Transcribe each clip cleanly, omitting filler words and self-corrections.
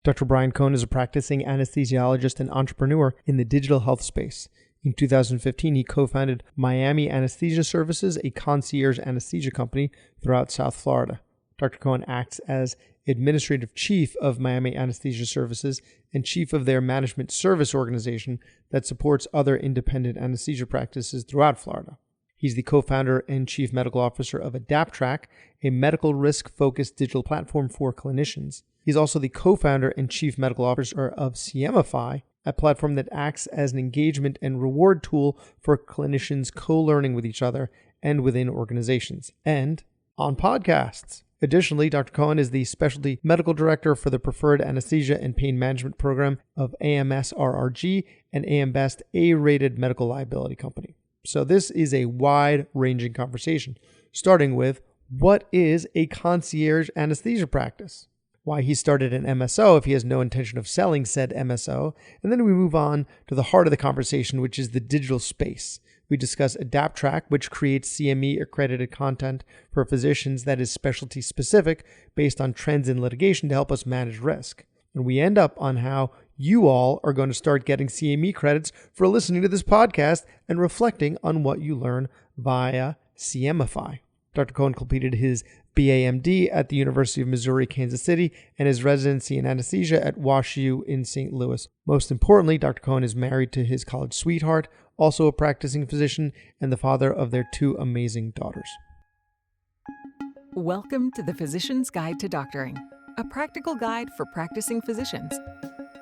Dr. Brian Cohen is a practicing anesthesiologist and entrepreneur in the digital health space. In 2015, he co-founded Miami Anesthesia Services, a concierge anesthesia company throughout South Florida. Dr. Cohen acts as administrative chief of Miami Anesthesia Services and chief of their management service organization that supports other independent anesthesia practices throughout Florida. He's the co-founder and chief medical officer of Adaptrack, a medical risk-focused digital platform for clinicians. He's also the co-founder and chief medical officer of CMEfy, a platform that acts as an engagement and reward tool for clinicians co-learning with each other and within organizations, and on podcasts. Additionally, Dr. Cohen is the specialty medical director for the Preferred Anesthesia and Pain Management Program of AMS-RRG and AM Best A-rated medical liability company. So this is a wide-ranging conversation, starting with what is a concierge anesthesia practice? Why he started an MSO if he has no intention of selling said MSO, and then we move on to the heart of the conversation, which is the digital space. We discuss Adaptrack, which creates CME accredited content for physicians that is specialty specific based on trends in litigation to help us manage risk. And we end up on how you all are going to start getting CME credits for listening to this podcast and reflecting on what you learn via CMEfy. Dr. Cohen completed his BAMD at the University of Missouri, Kansas City, and his residency in anesthesia at WashU in St. Louis. Most importantly, Dr. Cohen is married to his college sweetheart, also a practicing physician, and the father of their two amazing daughters. Welcome to the Physician's Guide to Doctoring, a practical guide for practicing physicians.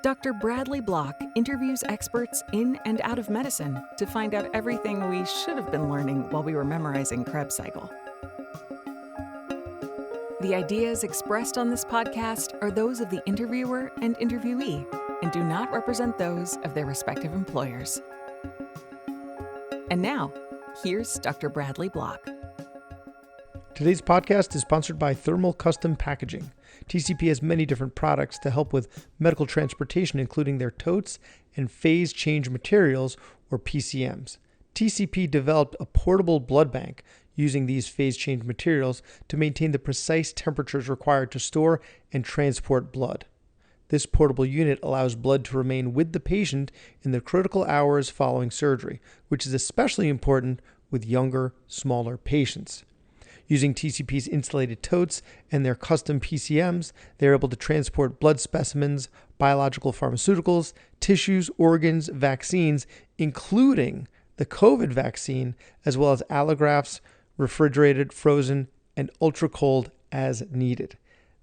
Dr. Bradley Block interviews experts in and out of medicine to find out everything we should have been learning while we were memorizing Krebs cycle. The ideas expressed on this podcast are those of the interviewer and interviewee and do not represent those of their respective employers. And now, here's Dr. Bradley Block. Today's podcast is sponsored by Thermal Custom Packaging. TCP has many different products to help with medical transportation, including their totes and phase change materials, or PCMs. TCP developed a portable blood bank using these phase change materials to maintain the precise temperatures required to store and transport blood. This portable unit allows blood to remain with the patient in the critical hours following surgery, which is especially important with younger, smaller patients. Using TCP's insulated totes and their custom PCMs, they're able to transport blood specimens, biological pharmaceuticals, tissues, organs, vaccines, including the COVID vaccine, as well as allografts, refrigerated, frozen, and ultra-cold as needed.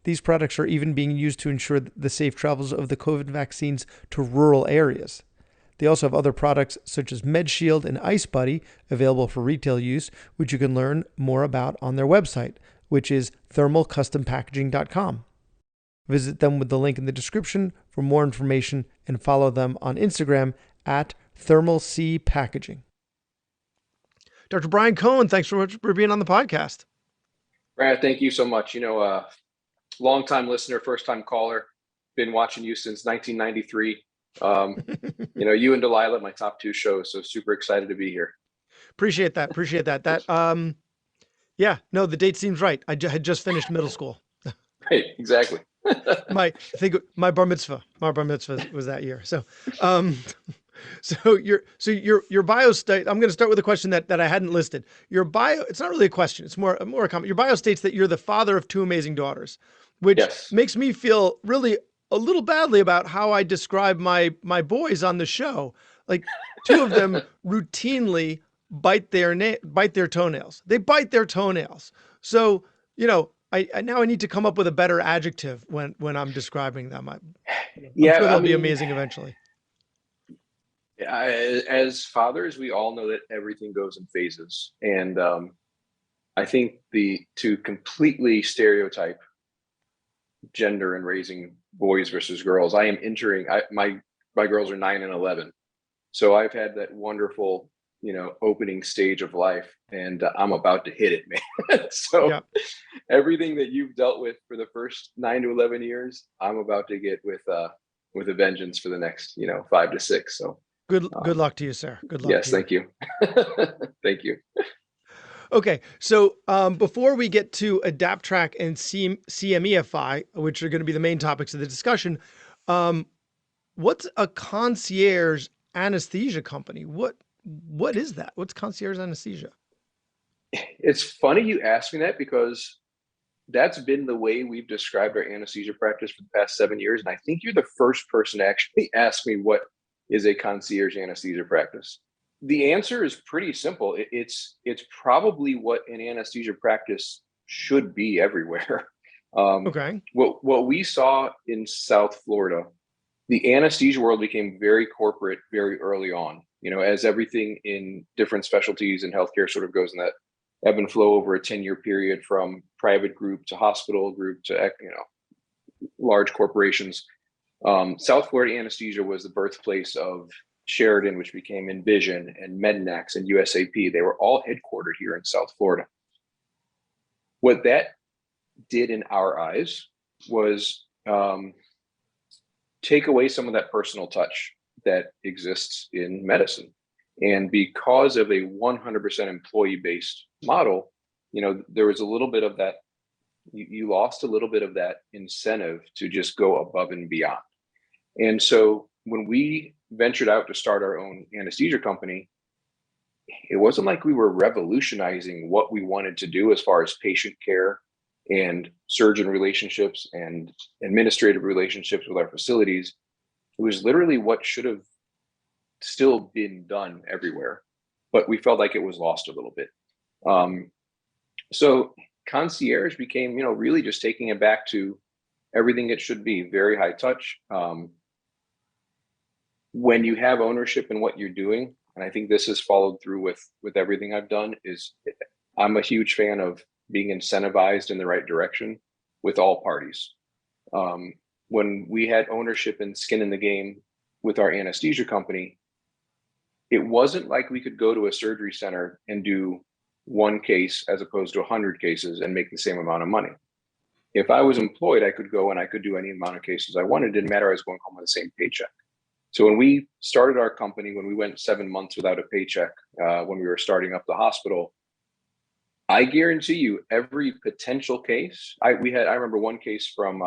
These products are even being used to ensure the safe travels of the COVID vaccines to rural areas. They also have other products such as MedShield and IceBuddy available for retail use, which you can learn more about on their website, which is thermalcustompackaging.com. Visit them with the link in the description for more information and follow them on Instagram at thermalcpackaging. Dr. Brian Cohen, thanks so much for being on the podcast. Brad, thank you so much. Long-time listener, first-time caller, been watching you since 1993. You and Delilah, my top two shows, so super excited to be here. Appreciate that. The date seems right. I had just finished middle school. Right, exactly. I think my bar mitzvah was that year. So your bio state. I'm going to start with a question that I hadn't listed. Your bio. It's not really a question. It's more a comment. Your bio states that you're the father of two amazing daughters, which makes me feel really a little badly about how I describe my boys on the show. Like, two of them routinely bite their toenails. They bite their toenails. So, I now need to come up with a better adjective when I'm describing them. I'm sure they'll be amazing eventually. As fathers, we all know that everything goes in phases. And I think to completely stereotype gender and raising boys versus girls, I am entering, my girls are 9 and 11. So I've had that wonderful, opening stage of life, and I'm about to hit it, man. So everything that you've dealt with for the first 9 to 11 years, I'm about to get with a vengeance for the next, 5 to 6. So good luck to you, sir. Good luck. Yes. Thank you. Thank you. Okay. So before we get to Adaptrack and CMEfy, which are going to be the main topics of the discussion, Um, what's a concierge anesthesia company? What is that? What's concierge anesthesia? It's funny you ask me that because that's been the way we've described our anesthesia practice for the past 7 years. And I think you're the first person to actually ask me what is a concierge anesthesia practice. The answer is pretty simple. It's probably what an anesthesia practice should be everywhere. Okay. What we saw in South Florida, the anesthesia world became very corporate very early on. As everything in different specialties in healthcare sort of goes in that ebb and flow over a 10-year period, from private group to hospital group to large corporations. South Florida anesthesia was the birthplace of Sheridan, which became Envision, and Mednax and USAP. They were all headquartered here in South Florida. What that did in our eyes was take away some of that personal touch that exists in medicine. And because of a 100% employee-based model, there was a little bit of that, you lost a little bit of that incentive to just go above and beyond. And so when we ventured out to start our own anesthesia company, it wasn't like we were revolutionizing what we wanted to do as far as patient care and surgeon relationships and administrative relationships with our facilities. It was literally what should have still been done everywhere, but we felt like it was lost a little bit. So concierge became, really just taking it back to everything it should be, very high touch. When you have ownership in what you're doing, and I think this has followed through with everything I've done, is I'm a huge fan of being incentivized in the right direction with all parties. When we had ownership and skin in the game with our anesthesia company, it wasn't like we could go to a surgery center and do one case as opposed to 100 cases and make the same amount of money. If I was employed, I could go and I could do any amount of cases I wanted. It didn't matter. I was going home with the same paycheck. So when we started our company, when we went 7 months without a paycheck, when we were starting up the hospital, I guarantee you every potential case, I remember one case from,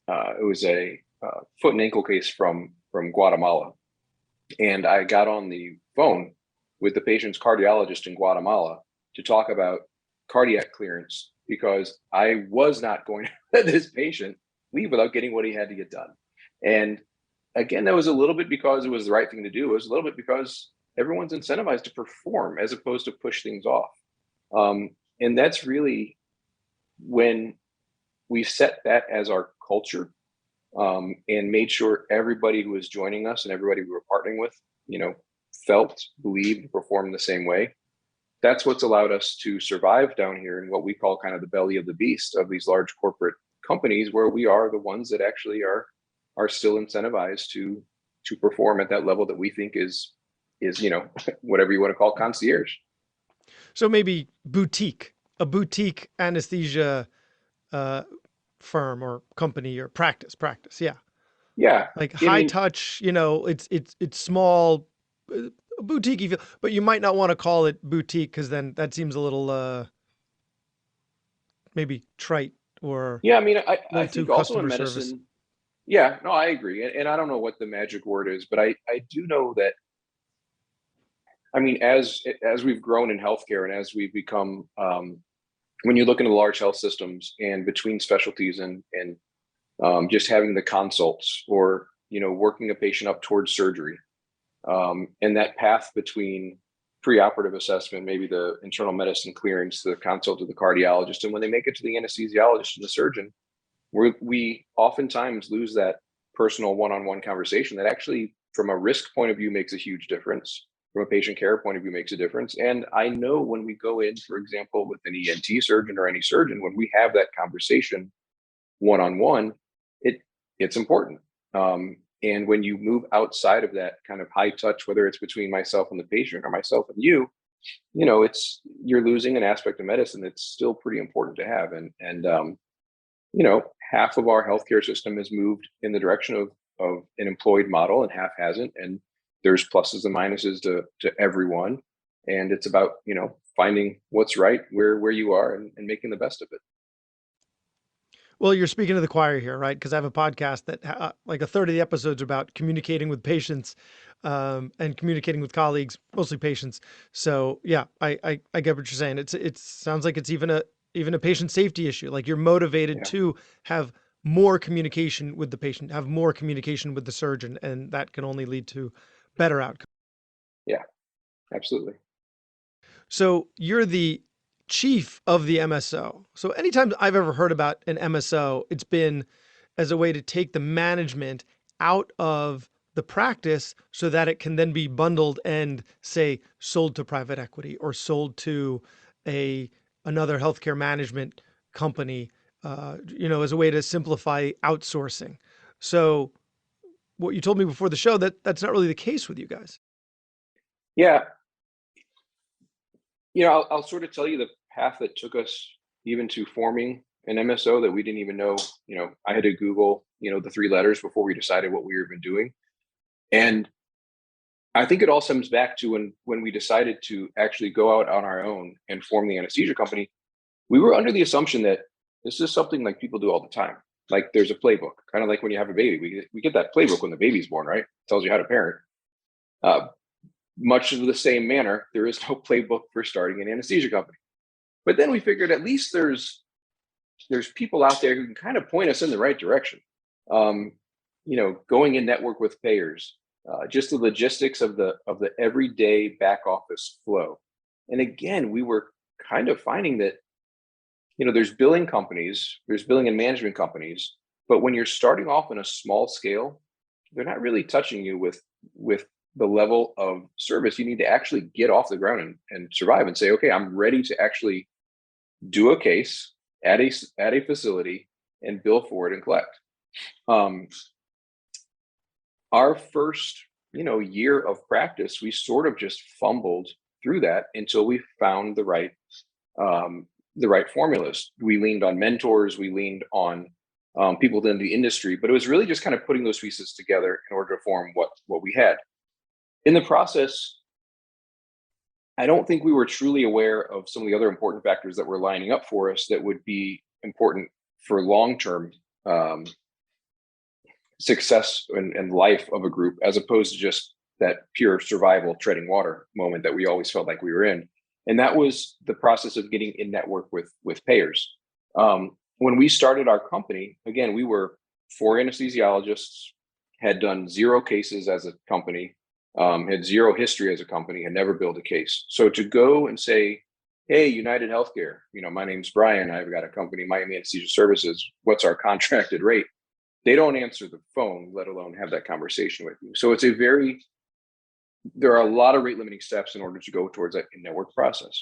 it was a foot and ankle case from Guatemala. And I got on the phone with the patient's cardiologist in Guatemala to talk about cardiac clearance, because I was not going to let this patient leave without getting what he had to get done. And again, that was a little bit because it was the right thing to do. It was a little bit because everyone's incentivized to perform as opposed to push things off. And that's really when we set that as our culture, and made sure everybody who was joining us and everybody we were partnering with, felt, believed, performed the same way. That's what's allowed us to survive down here in what we call kind of the belly of the beast of these large corporate companies, where we are the ones that actually are still incentivized to perform at that level that we think is whatever you want to call concierge. So maybe a boutique anesthesia firm or company or practice. Yeah. Yeah. Like high touch, it's small, boutique, but you might not want to call it boutique, because then that seems a little maybe trite or yeah. I mean, I think also in medicine. Service. Yeah, no, I agree. And I don't know what the magic word is, but I do know that, I mean, as we've grown in healthcare and as we've become, when you look into large health systems and between specialties and just having the consults or, working a patient up towards surgery, and that path between preoperative assessment, maybe the internal medicine clearance, the consult to the cardiologist, and when they make it to the anesthesiologist and the surgeon, we oftentimes lose that personal one-on-one conversation that actually, from a risk point of view, makes a huge difference. From a patient care point of view, makes a difference. And I know when we go in, for example, with an ENT surgeon or any surgeon, when we have that conversation one-on-one, it's important. And when you move outside of that kind of high touch, whether it's between myself and the patient or myself and you're losing an aspect of medicine that's still pretty important to have. And half of our healthcare system has moved in the direction of an employed model and half hasn't. And there's pluses and minuses to everyone. And it's about, finding what's right where you are and making the best of it. Well, you're speaking to the choir here, right? Because I have a podcast that like a third of the episodes are about communicating with patients and communicating with colleagues, mostly patients. So yeah, I get what you're saying. It sounds like it's even a patient safety issue. Like you're motivated Yeah, to have more communication with the patient, have more communication with the surgeon, and that can only lead to better outcomes. yeah, absolutely. So you're the chief of the MSO. So anytime I've ever heard about an MSO, it's been as a way to take the management out of the practice so that it can then be bundled and say sold to private equity or sold to a another healthcare management company, as a way to simplify outsourcing. So what you told me before the show that that's not really the case with you guys. Yeah, I'll sort of tell you the path that took us even to forming an MSO that we didn't even know. I had to Google, the three letters before we decided what we were even doing. And I think it all stems back to when we decided to actually go out on our own and form the anesthesia company. We were under the assumption that this is something like people do all the time. Like there's a playbook, kind of like when you have a baby. We get that playbook when the baby's born, right? It tells you how to parent. Uh, Much of the same manner, there is no playbook for starting an anesthesia company. But then we figured at least there's people out there who can kind of point us in the right direction. Um, going in network with payers, just the logistics of the everyday back office flow. And again, we were kind of finding that there's billing companies, there's billing and management companies, but when you're starting off on a small scale, they're not really touching you with the level of service you need to actually get off the ground and survive and say, okay, I'm ready to actually do a case at a facility and bill for it and collect. Um, our first year of practice, we sort of just fumbled through that until we found um, the right formulas. We leaned on mentors, we leaned on people in the industry, but it was really just kind of putting those pieces together in order to form what we had. In the process, I don't think we were truly aware of some of the other important factors that were lining up for us that would be important for long-term success and life of a group, as opposed to just that pure survival treading water moment that we always felt like we were in. And that was the process of getting in network with payers. When we started our company, again, we were 4 anesthesiologists, had done 0 cases as a company, had 0 history as a company, had never billed a case. So to go and say, hey, United Healthcare, my name's Brian, I've got a company, Miami Anesthesia Services, what's our contracted rate? They don't answer the phone, let alone have that conversation with you. So there are a lot of rate limiting steps in order to go towards that in-network process.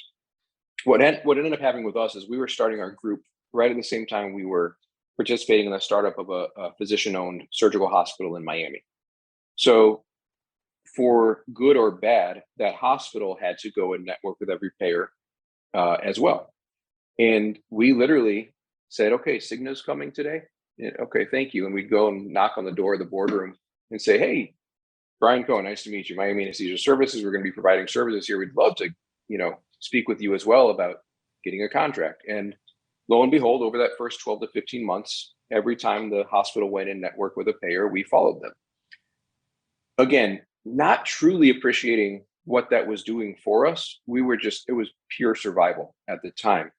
What ended up happening with us is we were starting our group right at the same time we were participating in the startup of a physician-owned surgical hospital in Miami. So for good or bad, that hospital had to go and network with every payer as well. And we literally said, okay, Cigna's coming today. Yeah, okay, thank you. And we'd go and knock on the door of the boardroom and say, hey, Brian Cohen, nice to meet you. Miami Anesthesia Services. We're going to be providing services here. We'd love to, speak with you as well about getting a contract. And lo and behold, over that first 12 to 15 months, every time the hospital went in network with a payer, we followed them. Again, not truly appreciating what that was doing for us. It was pure survival at the time.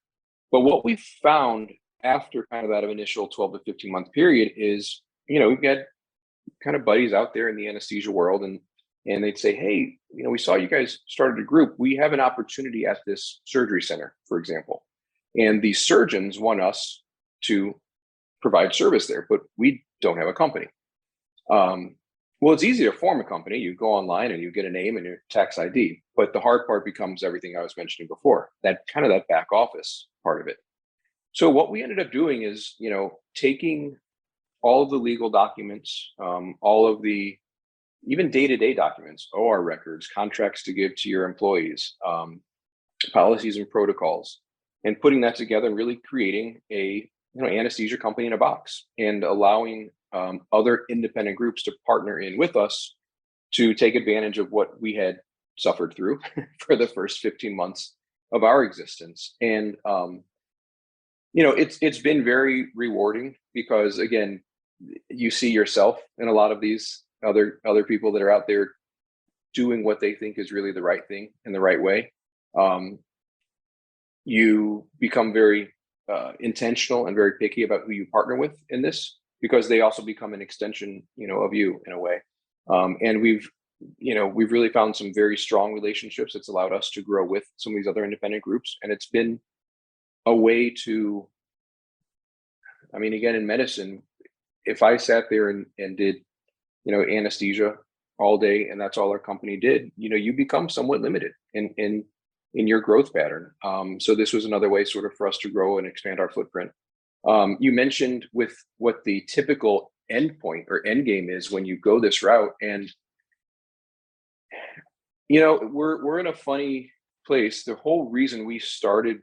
But what we found after kind of that initial 12 to 15 month period is, we've got kind of buddies out there in the anesthesia world and they'd say, hey, we saw you guys started a group. We have an opportunity at this surgery center, for example. And the surgeons want us to provide service there, but we don't have a company. Well, it's easy to form a company. You go online and you get a name and your tax ID. But the hard part becomes everything I was mentioning before, that back office part of it. So what we ended up doing is, taking all of the legal documents, all of the even day-to-day documents, OR records, contracts to give to your employees, policies and protocols, and putting that together and really creating a anesthesia company in a box and allowing other independent groups to partner in with us to take advantage of what we had suffered through for the first 15 months of our existence. And it's been very rewarding because, again, you see yourself in a lot of these other people that are out there doing what they think is really the right thing in the right way. You become very intentional and very picky about who you partner with in this, because they also become an extension, of you in a way. And we've really found some very strong relationships. It's allowed us to grow with some of these other independent groups, and it's been a way to, again, in medicine, if I sat there and did, anesthesia all day, and that's all our company did, you become somewhat limited in your growth pattern. So this was another way sort of for us to grow and expand our footprint. You mentioned with what the typical endpoint or end game is when you go this route, and we're in a funny place. The whole reason we started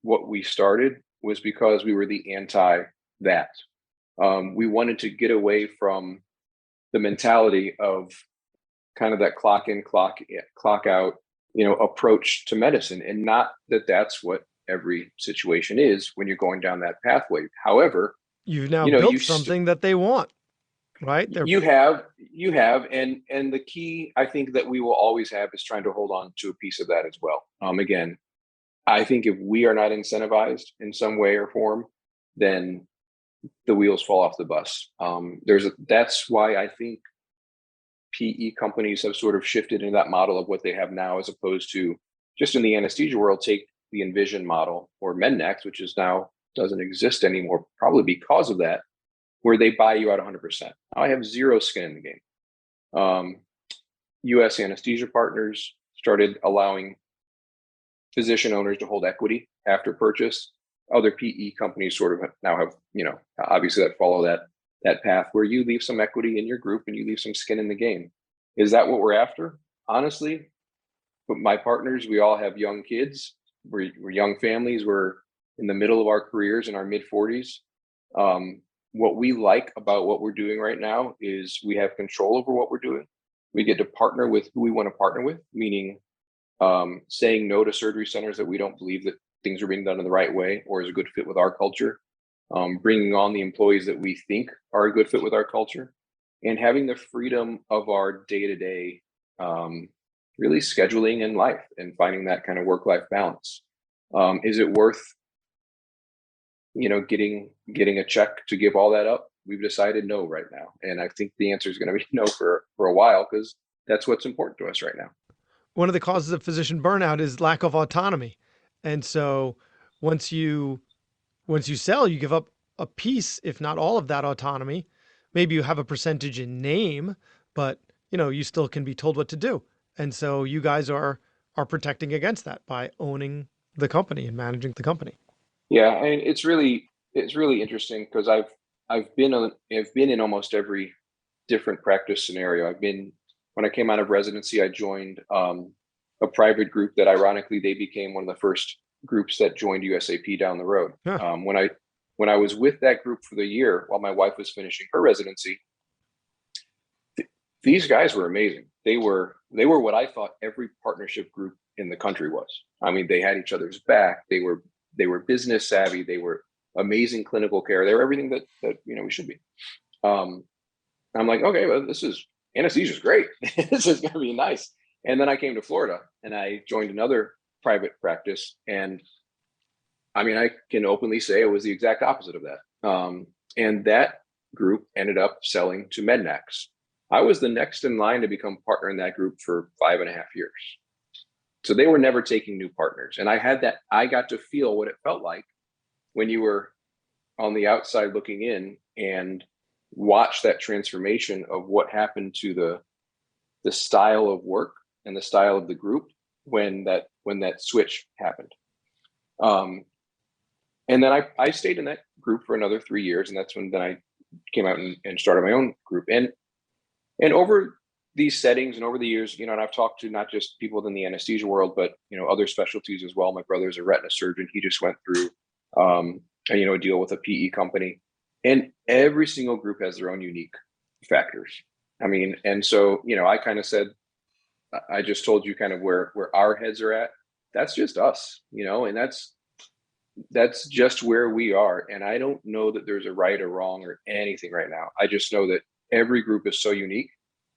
what we started was because we were the anti that. We wanted to get away from the mentality of kind of that clock in, clock out, approach to medicine, and not that that's what every situation is when you're going down that pathway. However, you've now built something that they want, right? You have, and the key I think that we will always have is trying to hold on to a piece of that as well. Again, I think if we are not incentivized in some way or form, then the wheels fall off the bus. That's why I think PE companies have sort of shifted into that model of what they have now, as opposed to just in the anesthesia world, take the Envision model or Mednax, which is now doesn't exist anymore, probably because of that, where they buy you out 100%. I have zero skin in the game. US anesthesia partners started allowing physician owners to hold equity after purchase. Other PE companies sort of now have, obviously that follow that path where you leave some equity in your group and you leave some skin in the game. Is that what we're after? Honestly, but my partners, we all have young kids. We're young families. We're in the middle of our careers, in our mid 40s. What we like about what we're doing right now is we have control over what we're doing. We get to partner with who we want to partner with, meaning saying no to surgery centers that we don't believe that things are being done in the right way or is a good fit with our culture. Bringing on the employees that we think are a good fit with our culture, and having the freedom of our day-to-day really scheduling in life and finding that kind of work-life balance. Is it worth getting a check to give all that up? We've decided no right now, and I think the answer is going to be no for a while, because that's what's important to us right now. One of the causes of physician burnout is lack of autonomy, and so once you sell, you give up a piece, if not all of that autonomy. Maybe you have a percentage in name, but you still can be told what to do. And so you guys are protecting against that by owning the company and managing the company. Yeah, I mean, it's really interesting, because I've been in almost every different practice scenario. When I came out of residency, I joined a private group that ironically they became one of the first groups that joined USAP down the road. Huh. When I was with that group for the year while my wife was finishing her residency, these guys were amazing. They were what I thought every partnership group in the country was. I mean, they had each other's back. They were business savvy. They were amazing clinical care. They were everything that we should be. I'm like, okay, well, anesthesia is great. This is going to be nice. And then I came to Florida and I joined another private practice, and I can openly say it was the exact opposite of that. And that group ended up selling to Mednax. I was the next in line to become partner in that group for 5.5 years. So they were never taking new partners. And I got to feel what it felt like when you were on the outside looking in and watch that transformation of what happened to the style of work and the style of the group when that switch happened. And then I stayed in that group for another 3 years, and that's when then I came out and started my own group. And over these settings and over the years, and I've talked to not just people in the anesthesia world, but other specialties as well. My brother's a retina surgeon. He just went through a deal with a PE company, and every single group has their own unique factors. And so I kind of said, I just told you kind of where our heads are at. That's just us, and that's just where we are. And I don't know that there's a right or wrong or anything right now. I just know that every group is so unique.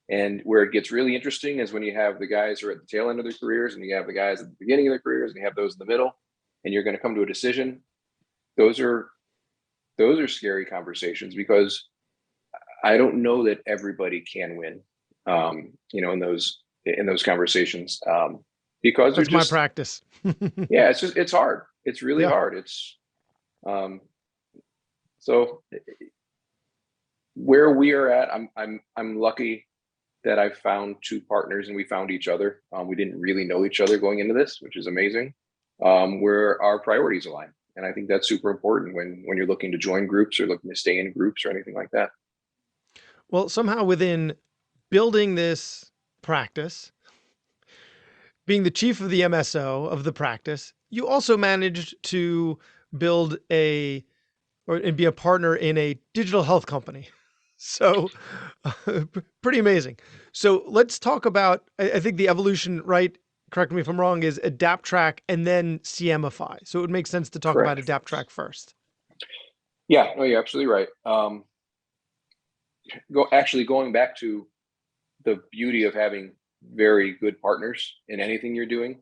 And where it gets really interesting is when you have the guys who are at the tail end of their careers, and you have the guys at the beginning of their careers, and you have those in the middle, and you're going to come to a decision. Those are scary conversations, because I don't know that everybody can win, in those conversations, because That's my practice. yeah, it's hard. It's really hard. It's so where we are at, I'm lucky that I found two partners and we found each other. We didn't really know each other going into this, which is amazing. Where our priorities align. And I think that's super important when you're looking to join groups or looking to stay in groups or anything like that. Well, somehow within building this practice, being the chief of the MSO of the practice, you also managed to build and be a partner in a digital health company. So pretty amazing. So let's talk about, I think the evolution, right? Correct me if I'm wrong, is Adaptrack and then CMEfy. So it would make sense to talk about Adaptrack first. Yeah, no, you're absolutely right. Going back to the beauty of having very good partners in anything you're doing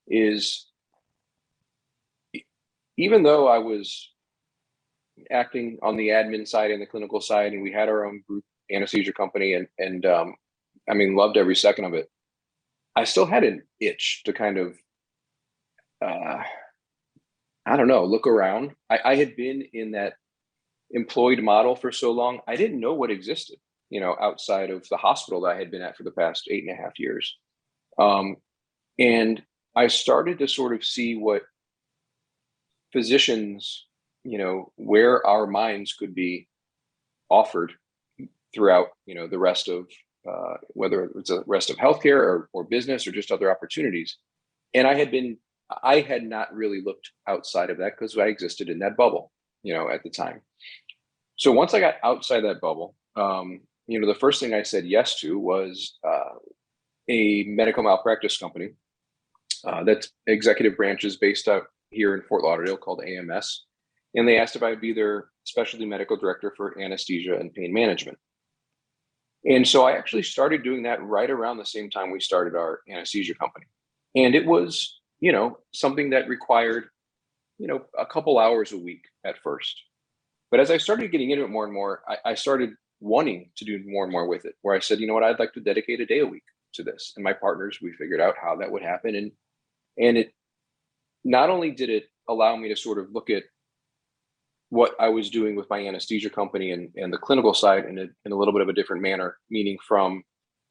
is, even though I was acting on the admin side and the clinical side, and we had our own group anesthesia company, and loved every second of it, I still had an itch to kind of, look around. I had been in that employed model for so long, I didn't know what existed, outside of the hospital that I had been at for the past 8.5 years. And I started to sort of see what physicians, where our minds could be offered throughout, the rest of, whether it's the rest of healthcare or business or just other opportunities. And I had not really looked outside of that because I existed in that bubble, at the time. So once I got outside that bubble, the first thing I said yes to was a medical malpractice company that's executive branches based out here in Fort Lauderdale called AMS. And they asked if I'd be their specialty medical director for anesthesia and pain management. And so I actually started doing that right around the same time we started our anesthesia company. And it was, something that required, a couple hours a week at first. But as I started getting into it more and more, I started wanting to do more and more with it, where I said, you know what, I'd like to dedicate a day a week to this. And my partners, we figured out how that would happen. And it not only did it allow me to sort of look at what I was doing with my anesthesia company and the clinical side in a little bit of a different manner, meaning from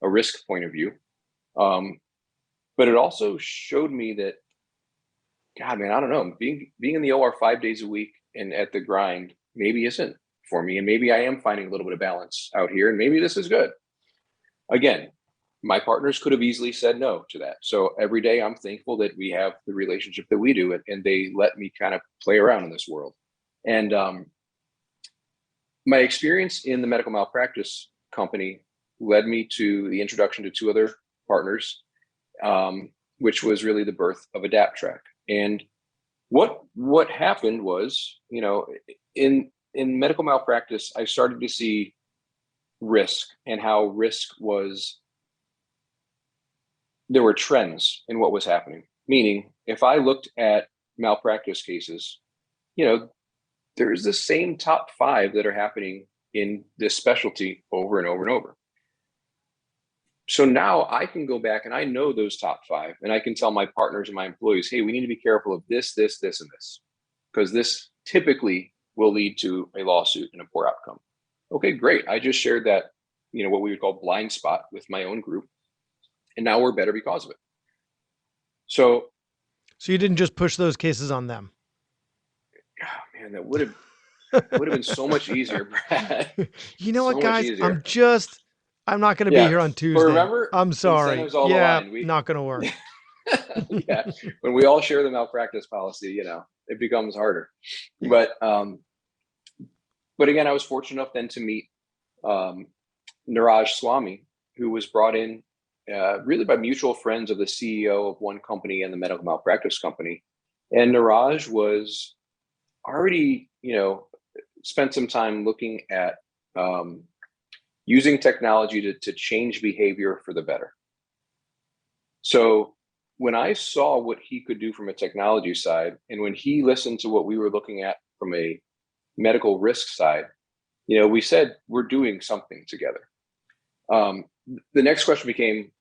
a risk point of view. But it also showed me that, God, man, I don't know, being in the OR 5 days a week and at the grind maybe isn't for me. And maybe I am finding a little bit of balance out here, and maybe this is good. Again, my partners could have easily said no to that. So every day I'm thankful that we have the relationship that we do, and they let me kind of play around in this world. And my experience in the medical malpractice company led me to the introduction to two other partners, which was really the birth of Adaptrack. And what happened was, in medical malpractice, I started to see risk and how risk was, there were trends in what was happening. Meaning, if I looked at malpractice cases, there's the same top 5 that are happening in this specialty over and over and over. So now I can go back and I know those top 5, and I can tell my partners and my employees, hey, we need to be careful of this, this, this, and this, because this typically will lead to a lawsuit and a poor outcome. Okay, great. I just shared that, what we would call blind spot with my own group, and now we're better because of it. So you didn't just push those cases on them. Oh, man, that would have been so much easier, Brad. You know what, guys? I'm not going to be here on Tuesday. Remember, I'm sorry. Yeah, not going to work. Yeah, when we all share the malpractice policy, it becomes harder. But again, I was fortunate enough then to meet Niraj Swami, who was brought in really by mutual friends of the CEO of one company and the medical malpractice company. And Niraj was already, spent some time looking at using technology to change behavior for the better. So when I saw what he could do from a technology side, and when he listened to what we were looking at from a medical risk side, we said we're doing something together. The next question became,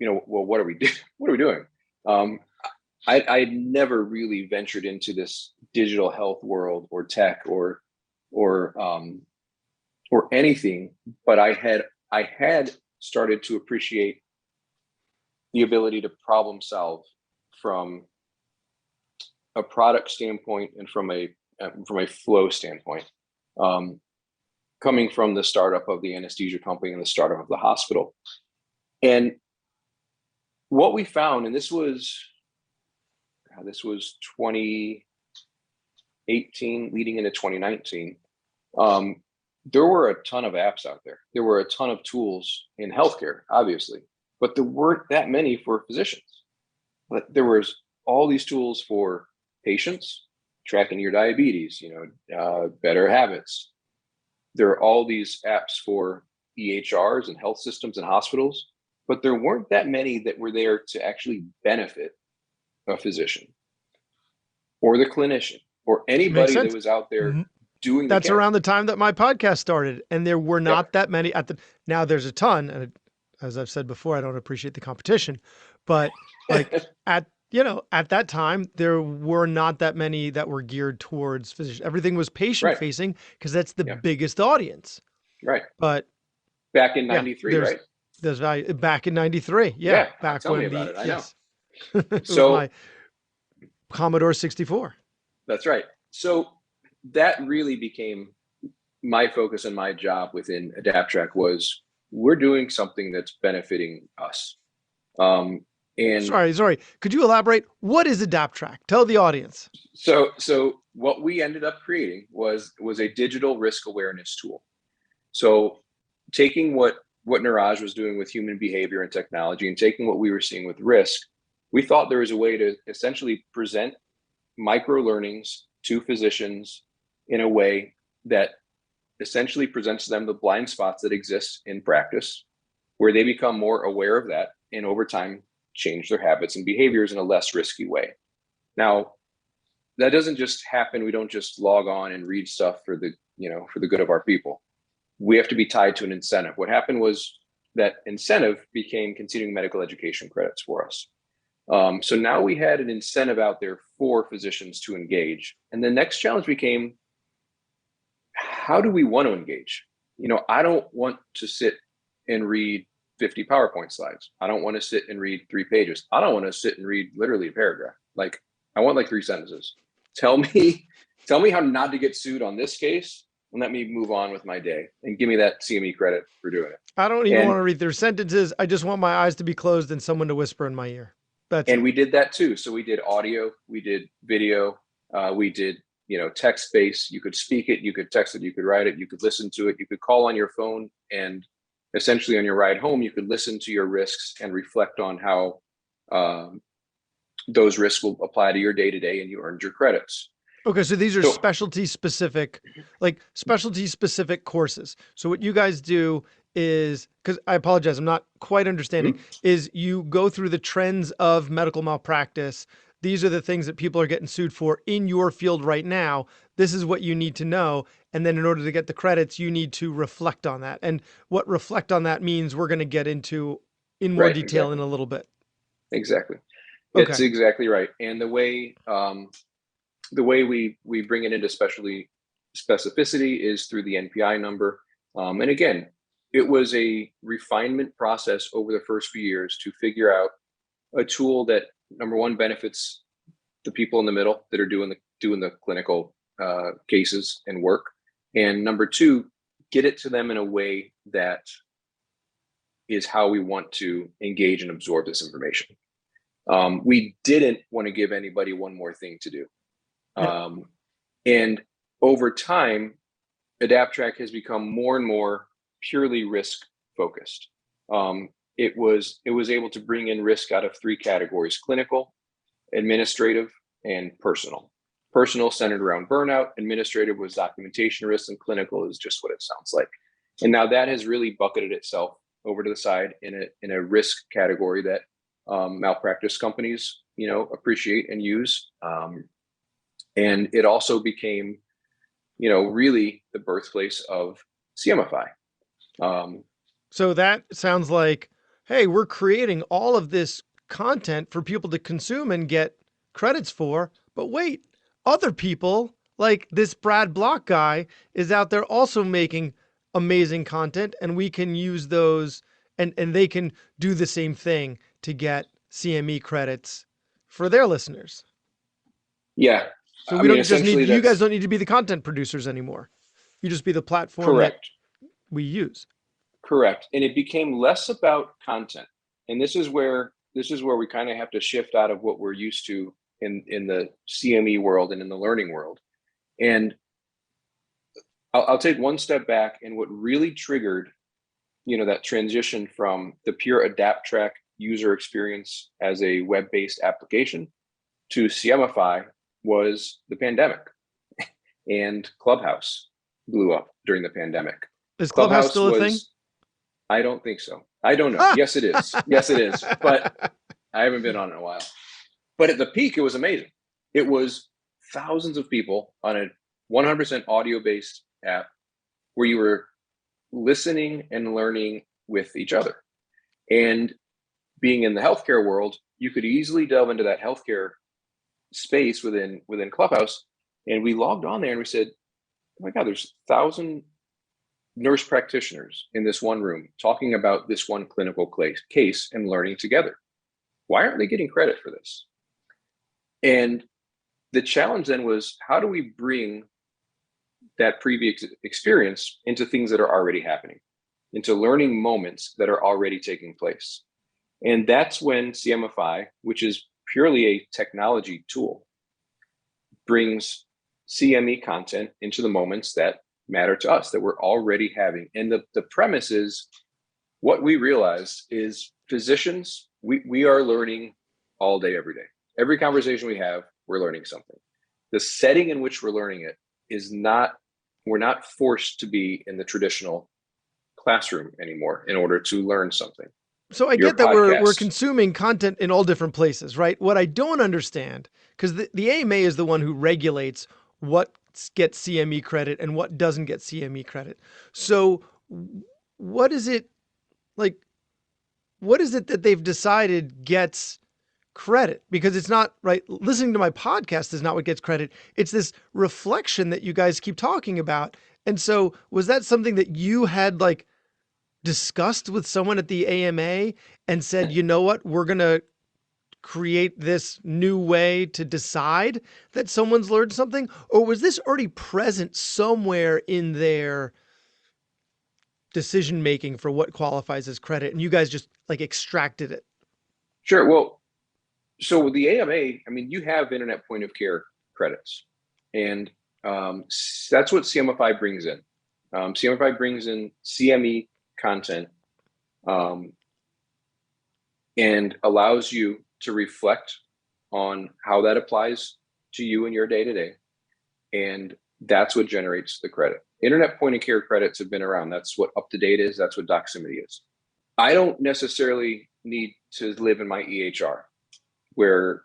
well, what are we doing? What are we doing? I never really ventured into this digital health world or tech or anything, but I had started to appreciate the ability to problem solve from a product standpoint and from a flow standpoint, coming from the startup of the anesthesia company and the startup of the hospital. And what we found, and this was 2018 leading into 2019, there were a ton of apps out there. There were a ton of tools in healthcare, obviously, but there weren't that many for physicians. But there was all these tools for patients, tracking your diabetes, better habits. There are all these apps for EHRs and health systems and hospitals, but there weren't that many that were there to actually benefit a physician or the clinician or anybody that was out there doing that's around the time that my podcast started, and there were not that many now there's a ton, and as I've said before, I don't appreciate the competition, but at that time there were not that many that were geared towards physicians. Everything was patient facing because that's the biggest audience. Right. But back in 93, right? There's value back in 93. Yeah. Back tell when me about it. I know. So my Commodore 64. That's right. So that really became my focus and my job within Adaptrack was we're doing something that's benefiting us. And sorry. Could you elaborate? What is Adaptrack? Tell the audience. So what we ended up creating was a digital risk awareness tool. So taking what Niraj was doing with human behavior and technology and taking what we were seeing with risk, we thought there was a way to essentially present micro learnings to physicians in a way that essentially presents them the blind spots that exist in practice, where they become more aware of that and over time change their habits and behaviors in a less risky way. Now, that doesn't just happen. We don't just log on and read stuff for the good of our people. We have to be tied to an incentive. What happened was that incentive became continuing medical education credits for us. So now we had an incentive out there for physicians to engage. And the next challenge became, how do we want to engage? I don't want to sit and read 50 PowerPoint slides. I don't want to sit and read 3 pages. I don't want to sit and read literally a paragraph. I want 3 sentences. Tell me how not to get sued on this case and let me move on with my day and give me that CME credit for doing it. I don't even want to read their sentences. I just want my eyes to be closed and someone to whisper in my ear. We did that too. So we did audio, we did video, we did, text-based. You could speak it, you could text it, you could write it, you could listen to it, you could call on your phone, and essentially on your ride home, you could listen to your risks and reflect on how those risks will apply to your day-to-day, and you earned your credits. Okay, so these are specialty specific courses. So what you guys do is, because I apologize, I'm not quite understanding, is you go through the trends of medical malpractice. These are the things that people are getting sued for in your field right now. This is what you need to know. And then in order to get the credits, you need to reflect on that. And what reflect on that means, we're going to get into in more detail in a little bit. Exactly. That's exactly right. And the way we bring it into specificity is through the NPI number. And again, it was a refinement process over the first few years to figure out a tool that, number one, benefits the people in the middle that are doing the clinical cases and work, and number two, get it to them in a way that is how we want to engage and absorb this information. We didn't want to give anybody one more thing to do. And over time, Adaptrack has become more and more purely risk focused. It was able to bring in risk out of 3 categories: clinical, administrative, and personal. personal centered around burnout, administrative was documentation risk, and clinical is just what it sounds like. And now that has really bucketed itself over to the side in a risk category that malpractice companies, appreciate and use. And it also became, really the birthplace of CMEfy. So that sounds like, hey, we're creating all of this content for people to consume and get credits for, but wait, other people like this Brad Block guy is out there also making amazing content, and we can use those and they can do the same thing to get CME credits for their listeners. Yeah. So we don't just need, you guys don't need to be the content producers anymore. You just be the platform that we use. Correct. And it became less about content. And this is where we kind of have to shift out of what we're used to in the CME world and in the learning world. And I'll take one step back, and what really triggered, that transition from the pure Adaptrack user experience as a web-based application to CMEfy was the pandemic. And Clubhouse blew up during the pandemic. Is Clubhouse still a thing? I don't think so. I don't know. Yes, it is. Yes, it is. But I haven't been on it in a while. But at the peak, it was amazing. It was thousands of people on a 100% audio-based app where you were listening and learning with each other. And being in the healthcare world, you could easily delve into that healthcare space within Clubhouse. And we logged on there and we said, oh my God, there's 1,000 nurse practitioners in this one room talking about this one clinical case and learning together. Why aren't they getting credit for this? And the challenge then was, how do we bring that previous experience into things that are already happening, into learning moments that are already taking place? And that's when CMEfy, which is purely a technology tool, brings CME content into the moments that matter to us, that we're already having. And the premise is, what we realized is physicians, we are learning all day, every day. Every conversation we have, we're learning something. The setting in which we're learning it is we're not forced to be in the traditional classroom anymore in order to learn something. So I get that we're consuming content in all different places, right? What I don't understand, because the AMA is the one who regulates what gets CME credit and what doesn't get CME credit. So what is it that they've decided gets credit? Because it's not, right, listening to my podcast is not what gets credit. It's this reflection that you guys keep talking about. And so was that something that you had discussed with someone at the AMA and said, you know what, we're going to create this new way to decide that someone's learned something? Or was this already present somewhere in their decision-making for what qualifies as credit, and you guys just extracted it? Sure. Well, so with the AMA, I mean, you have internet point of care credits, and that's what CMEfy brings in. CMEfy brings in CME content and allows you to reflect on how that applies to you in your day-to-day. And that's what generates the credit. Internet point of care credits have been around. That's what UpToDate is. That's what Doximity is. I don't necessarily need to live in my EHR where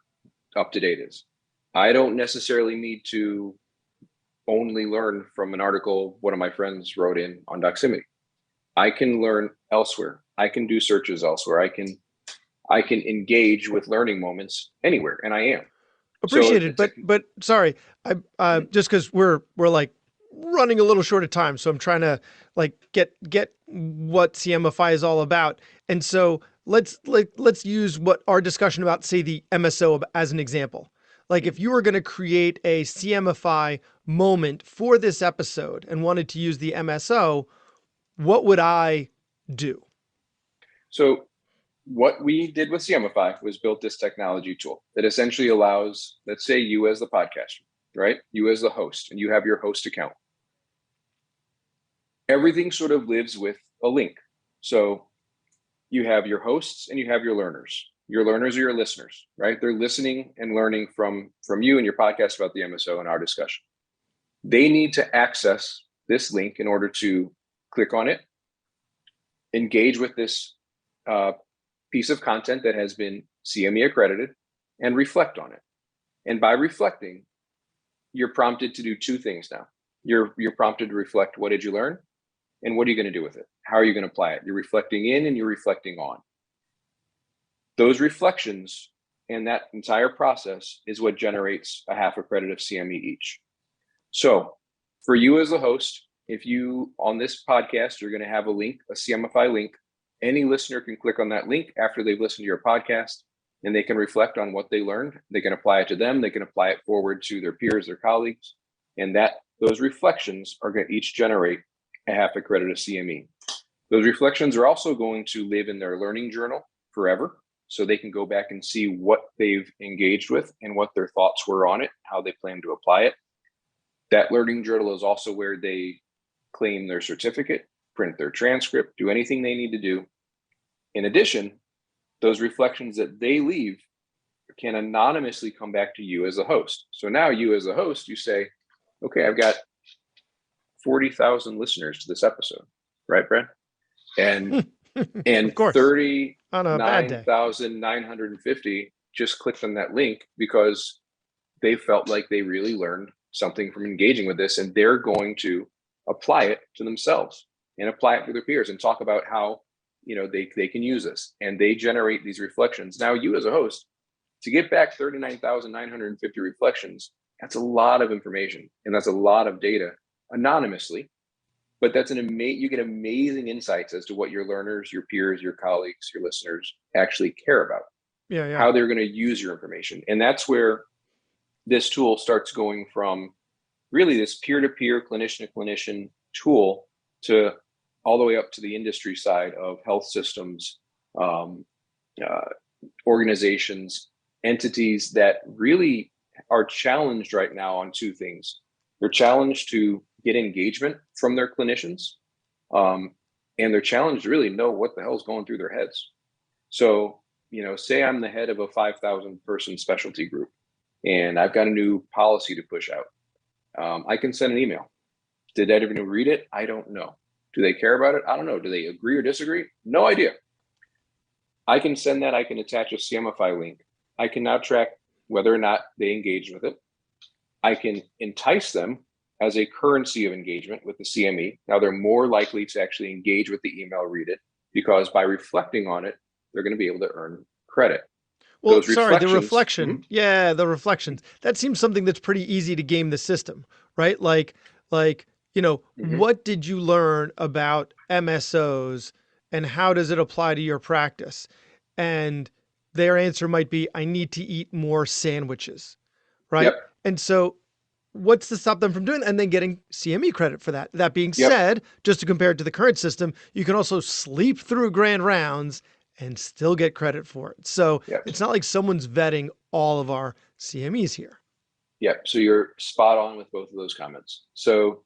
UpToDate is. I don't necessarily need to only learn from an article one of my friends wrote in on Doximity. I can learn elsewhere. I can do searches elsewhere. I can engage with learning moments anywhere, and I am. Appreciated, but sorry, I just because we're running a little short of time, so I'm trying to get what CMEfy is all about. And so let's use what our discussion about, say, the MSO as an example. If you were going to create a CMEfy moment for this episode and wanted to use the MSO, what would I do? So what we did with CMEfy was built this technology tool that essentially allows, let's say you as the podcaster, right? You as the host, and you have your host account. Everything sort of lives with a link. So you have your hosts and you have your learners. your learners are your listeners, right? They're listening and learning from you and your podcast about the MSO and our discussion. They need to access this link in order to click on it, engage with this piece of content that has been CME accredited, and reflect on it. And by reflecting, you're prompted to do two things now. You're prompted to reflect, what did you learn? And what are you going to do with it? How are you going to apply it? You're reflecting in and you're reflecting on. Those reflections and that entire process is what generates a half a credit of CME each. So for you as the host, if you, on this podcast, you're going to have a link, a CMEfy link, any listener can click on that link after they've listened to your podcast, and they can reflect on what they learned. They can apply it to them. They can apply it forward to their peers, their colleagues, and those reflections are going to each generate a half a credit of CME. Those reflections are also going to live in their learning journal forever, so they can go back and see what they've engaged with and what their thoughts were on it, how they plan to apply it. That learning journal is also where they claim their certificate, print their transcript, do anything they need to do. In addition, those reflections that they leave can anonymously come back to you as a host. So now you as a host, you say, okay, I've got 40,000 listeners to this episode, right, Brad? And Of course. 39,950 just clicked on that link because they felt like they really learned something from engaging with this, and they're going to apply it to themselves and apply it to their peers and talk about how they can use this, and they generate these reflections. Now you as a host, to get back 39,950 reflections, that's a lot of information and that's a lot of data anonymously, but that's you get amazing insights as to what your learners, your peers, your colleagues, your listeners actually care about, how they're going to use your information. And that's where this tool starts going from really this peer-to-peer, clinician-to-clinician tool to all the way up to the industry side of health systems, organizations, entities that really are challenged right now on two things. They're challenged to get engagement from their clinicians, and they're challenged to really know what the hell is going through their heads. So, say I'm the head of a 5,000 person specialty group, and I've got a new policy to push out. I can send an email. Did anyone read it? I don't know. Do they care about it? I don't know. Do they agree or disagree? No idea. I can send that. I can attach a CMEfy link. I can now track whether or not they engage with it. I can entice them as a currency of engagement with the CME. Now they're more likely to actually engage with the email, read it, because by reflecting on it, they're going to be able to earn credit. Well, sorry, the reflection. Mm-hmm. Yeah, the reflections. That seems something that's pretty easy to game the system, right? Like, mm-hmm. What did you learn about MSOs and how does it apply to your practice? And their answer might be, I need to eat more sandwiches, right? Yep. And so what's to stop them from doing that and then getting CME credit for that? That being said, just to compare it to the current system, you can also sleep through grand rounds and still get credit for it. So it's not like someone's vetting all of our CMEs here. Yep. So you're spot on with both of those comments. So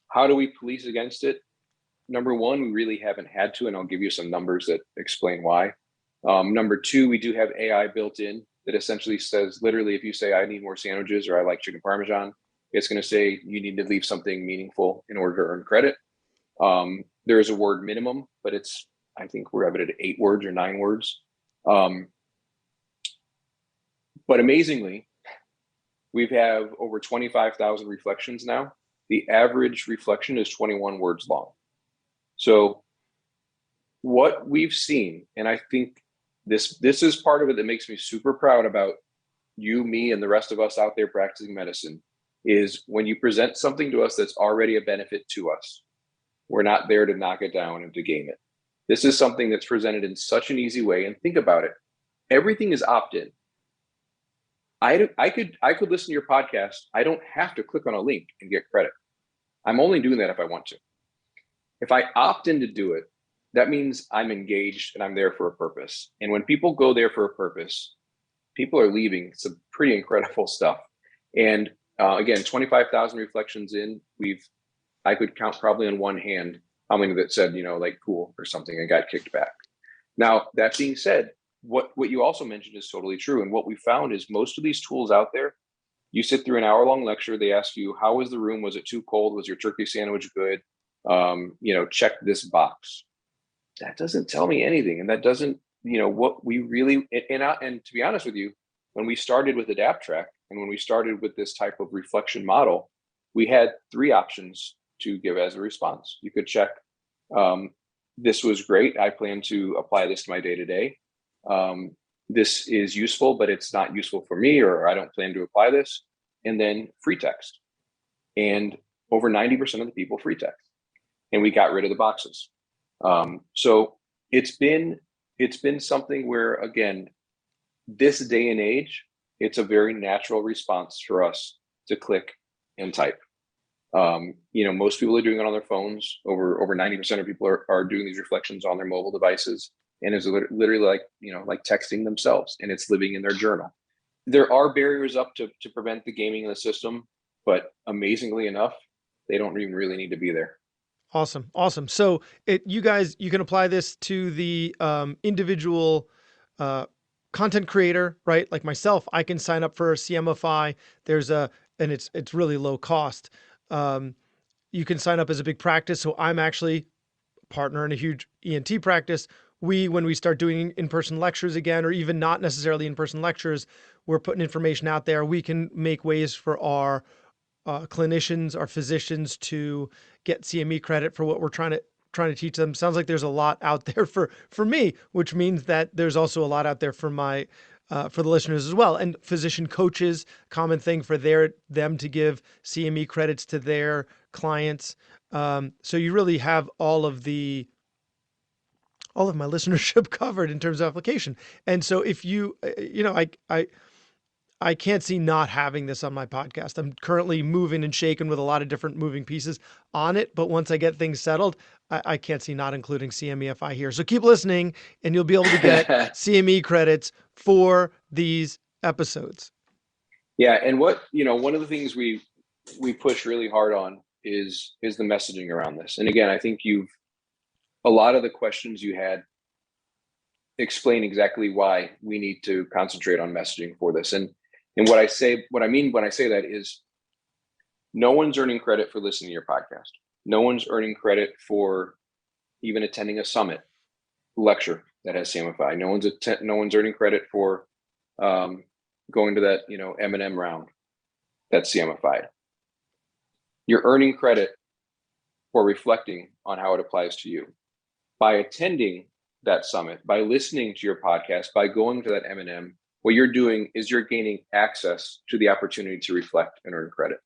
how do we police against it? Number one, we really haven't had to, and I'll give you some numbers that explain why. Number two, we do have AI built in that essentially says, literally, if you say, I need more sandwiches or I like chicken Parmesan, it's going to say you need to leave something meaningful in order to earn credit. There is a word minimum, but I think we're at 8 words or 9 words. But amazingly, we have over 25,000 reflections now. The average reflection is 21 words long. So what we've seen, and I think this is part of it that makes me super proud about you, me, and the rest of us out there practicing medicine, is when you present something to us that's already a benefit to us, we're not there to knock it down and to game it. This is something that's presented in such an easy way. And think about it. Everything is opt-in. I could listen to your podcast. I don't have to click on a link and get credit. I'm only doing that if I want to. If I opt in to do it, that means I'm engaged and I'm there for a purpose. And when people go there for a purpose, people are leaving some pretty incredible stuff. And again, 25,000 reflections in, I could count probably on one hand how many that said, like cool or something and got kicked back. Now, that being said, what you also mentioned is totally true. And what we found is most of these tools out there, you sit through an hour-long lecture, they ask you, how was the room? Was it too cold? Was your turkey sandwich good? Check this box. That doesn't tell me anything. And that doesn't, what we really, and to be honest with you, when we started with Adaptrack and when we started with this type of reflection model, we had 3 options to give as a response. You could check, this was great. I plan to apply this to my day-to-day. This is useful, but it's not useful for me, or I don't plan to apply this. And then free text. And over 90% of the people free text. And we got rid of the boxes. So it's been something where, again, this day and age, it's a very natural response for us to click and type. Most people are doing it on their phones. Over 90% of people are doing these reflections on their mobile devices, and it's literally like texting themselves, and it's living in their journal. There are barriers up to prevent the gaming in the system, but amazingly enough, they don't even really need to be there. Awesome. So you can apply this to the individual content creator, right? Like myself, I can sign up for CMEfy. And it's really low cost. You can sign up as a big practice. So I'm actually a partner in a huge ENT practice. When we start doing in-person lectures again, or even not necessarily in-person lectures, we're putting information out there. We can make ways for our clinicians, our physicians to get CME credit for what we're trying to teach them. Sounds like there's a lot out there for me, which means that there's also a lot out there for for the listeners as well. And physician coaches, common thing for them to give CME credits to their clients. So you really have all of my listenership covered in terms of application. And so if I can't see not having this on my podcast. I'm currently moving and shaking with a lot of different moving pieces on it. But once I get things settled, I can't see not including CMEfy here. So keep listening and you'll be able to get CME credits for these episodes. Yeah. And one of the things we push really hard on is the messaging around this. And again, I think a lot of the questions you had explain exactly why we need to concentrate on messaging for this. And what I mean when I say that is, no one's earning credit for listening to your podcast. No one's earning credit for even attending a summit lecture that has CMEfy. No one's earning credit for going to that M&M round that's CMEfy. You're earning credit for reflecting on how it applies to you by attending that summit, by listening to your podcast, by going to that M&M. What you're doing is you're gaining access to the opportunity to reflect and earn credit.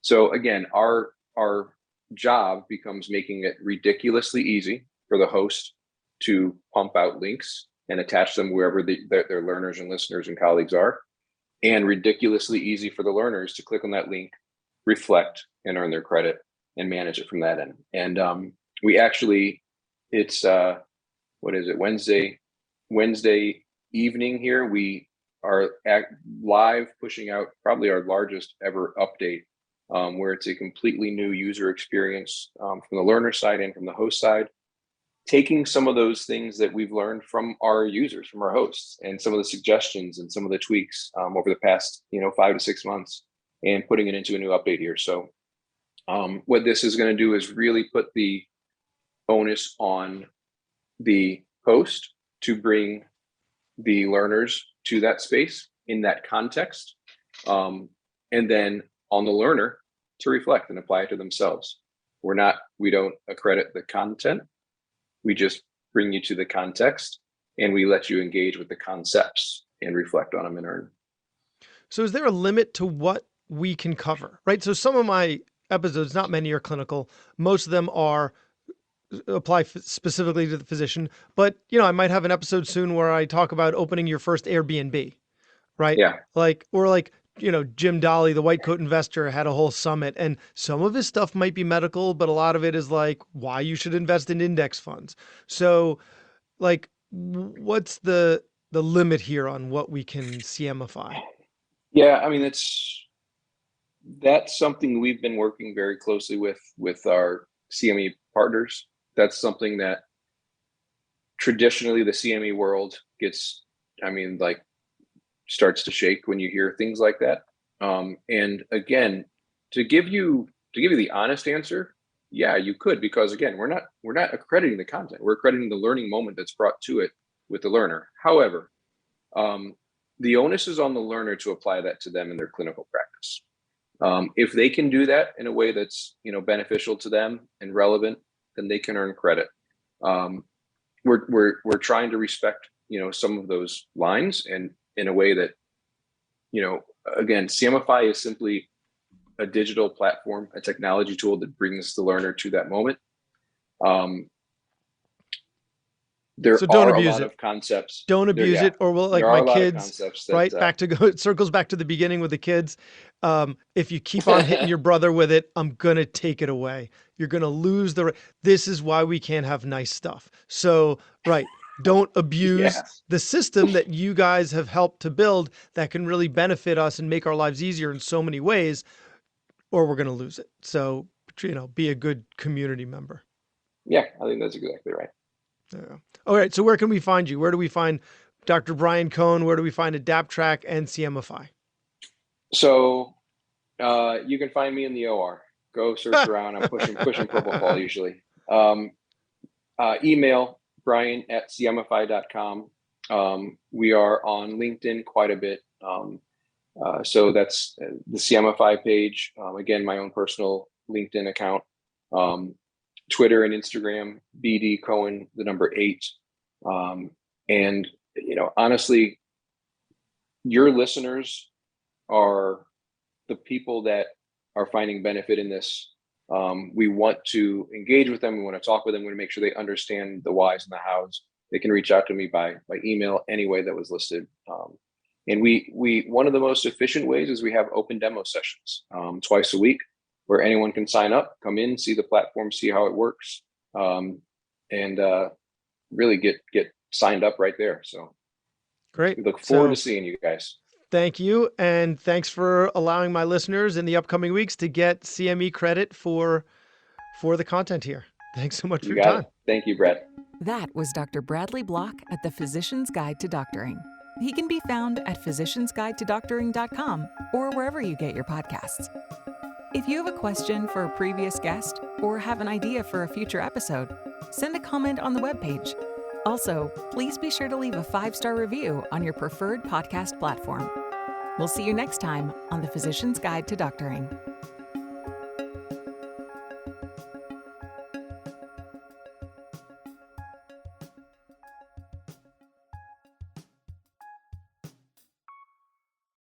So again, our job becomes making it ridiculously easy for the host to pump out links and attach them wherever their learners and listeners and colleagues are, and ridiculously easy for the learners to click on that link, reflect, and earn their credit and manage it from that end. And we actually, it's Wednesday evening here, we are live pushing out probably our largest ever update, where it's a completely new user experience from the learner side and from the host side, taking some of those things that we've learned from our users, from our hosts, and some of the suggestions and some of the tweaks over the past 5 to 6 months, and putting it into a new update here. So what this is going to do is really put the onus on the host to bring the learners to that space in that context, and then on the learner to reflect and apply it to themselves. We don't accredit the content. We just bring you to the context, and we let you engage with the concepts and reflect on them and earn. So is there a limit to what we can cover, right? So some of my episodes, not many, are clinical. Most of them apply specifically to the physician, but I might have an episode soon where I talk about opening your first Airbnb, right? Yeah. Jim Dolly, the white coat investor, had a whole summit, and some of his stuff might be medical, but a lot of it is like why you should invest in index funds. So what's the limit here on what we can CMEfy? Yeah. I mean, that's something we've been working very closely with our CME partners. That's something that traditionally the CME world gets I mean, like, starts to shake when you hear things like that. And again, to give you the honest answer, yeah, you could, because again, we're not accrediting the content. We're accrediting the learning moment that's brought to it with the learner. However, the onus is on the learner to apply that to them in their clinical practice. If they can do that in a way that's, beneficial to them and relevant, then they can earn credit. We're trying to respect, some of those lines, and in a way that, again, CMEfy is simply a digital platform, a technology tool that brings the learner to that moment. There So don't are a abuse lot it. of concepts. Don't abuse it, or will, like there are my a lot of kids, concepts that, right? It circles back to the beginning with the kids. If you keep on hitting your brother with it, I'm going to take it away. You're going to lose this is why we can't have nice stuff. So, right. Don't abuse the system that you guys have helped to build that can really benefit us and make our lives easier in so many ways, or we're going to lose it. So, be a good community member. Yeah, I think that's exactly right. Yeah. All right. So where can we find you? Where do we find Dr. Brian Cohen? Where do we find Adaptrack and CMEfy? So you can find me in the OR. Go search around. I'm pushing propofol usually. Email brian@cmefy.com. We are on LinkedIn quite a bit. So that's the CMEfy page. Again, my own personal LinkedIn account. Twitter and Instagram, BD Cohen, the number 8. And, honestly, your listeners are the people that are finding benefit in this. We want to engage with them. We want to talk with them. We want to make sure they understand the whys and the hows. They can reach out to me by email any way that was listed. And we one of the most efficient ways is we have open demo sessions twice a week, where anyone can sign up, come in, see the platform, see how it works, and really get signed up right there. So great. We look forward to seeing you guys. Thank you. And thanks for allowing my listeners in the upcoming weeks to get CME credit for the content here. Thanks so much for your time. Thank you, Brett. That was Dr. Bradley Block at the Physician's Guide to Doctoring. He can be found at physiciansguidetodoctoring.com or wherever you get your podcasts. If you have a question for a previous guest or have an idea for a future episode, send a comment on the webpage. Also, please be sure to leave a 5-star review on your preferred podcast platform. We'll see you next time on the Physician's Guide to Doctoring.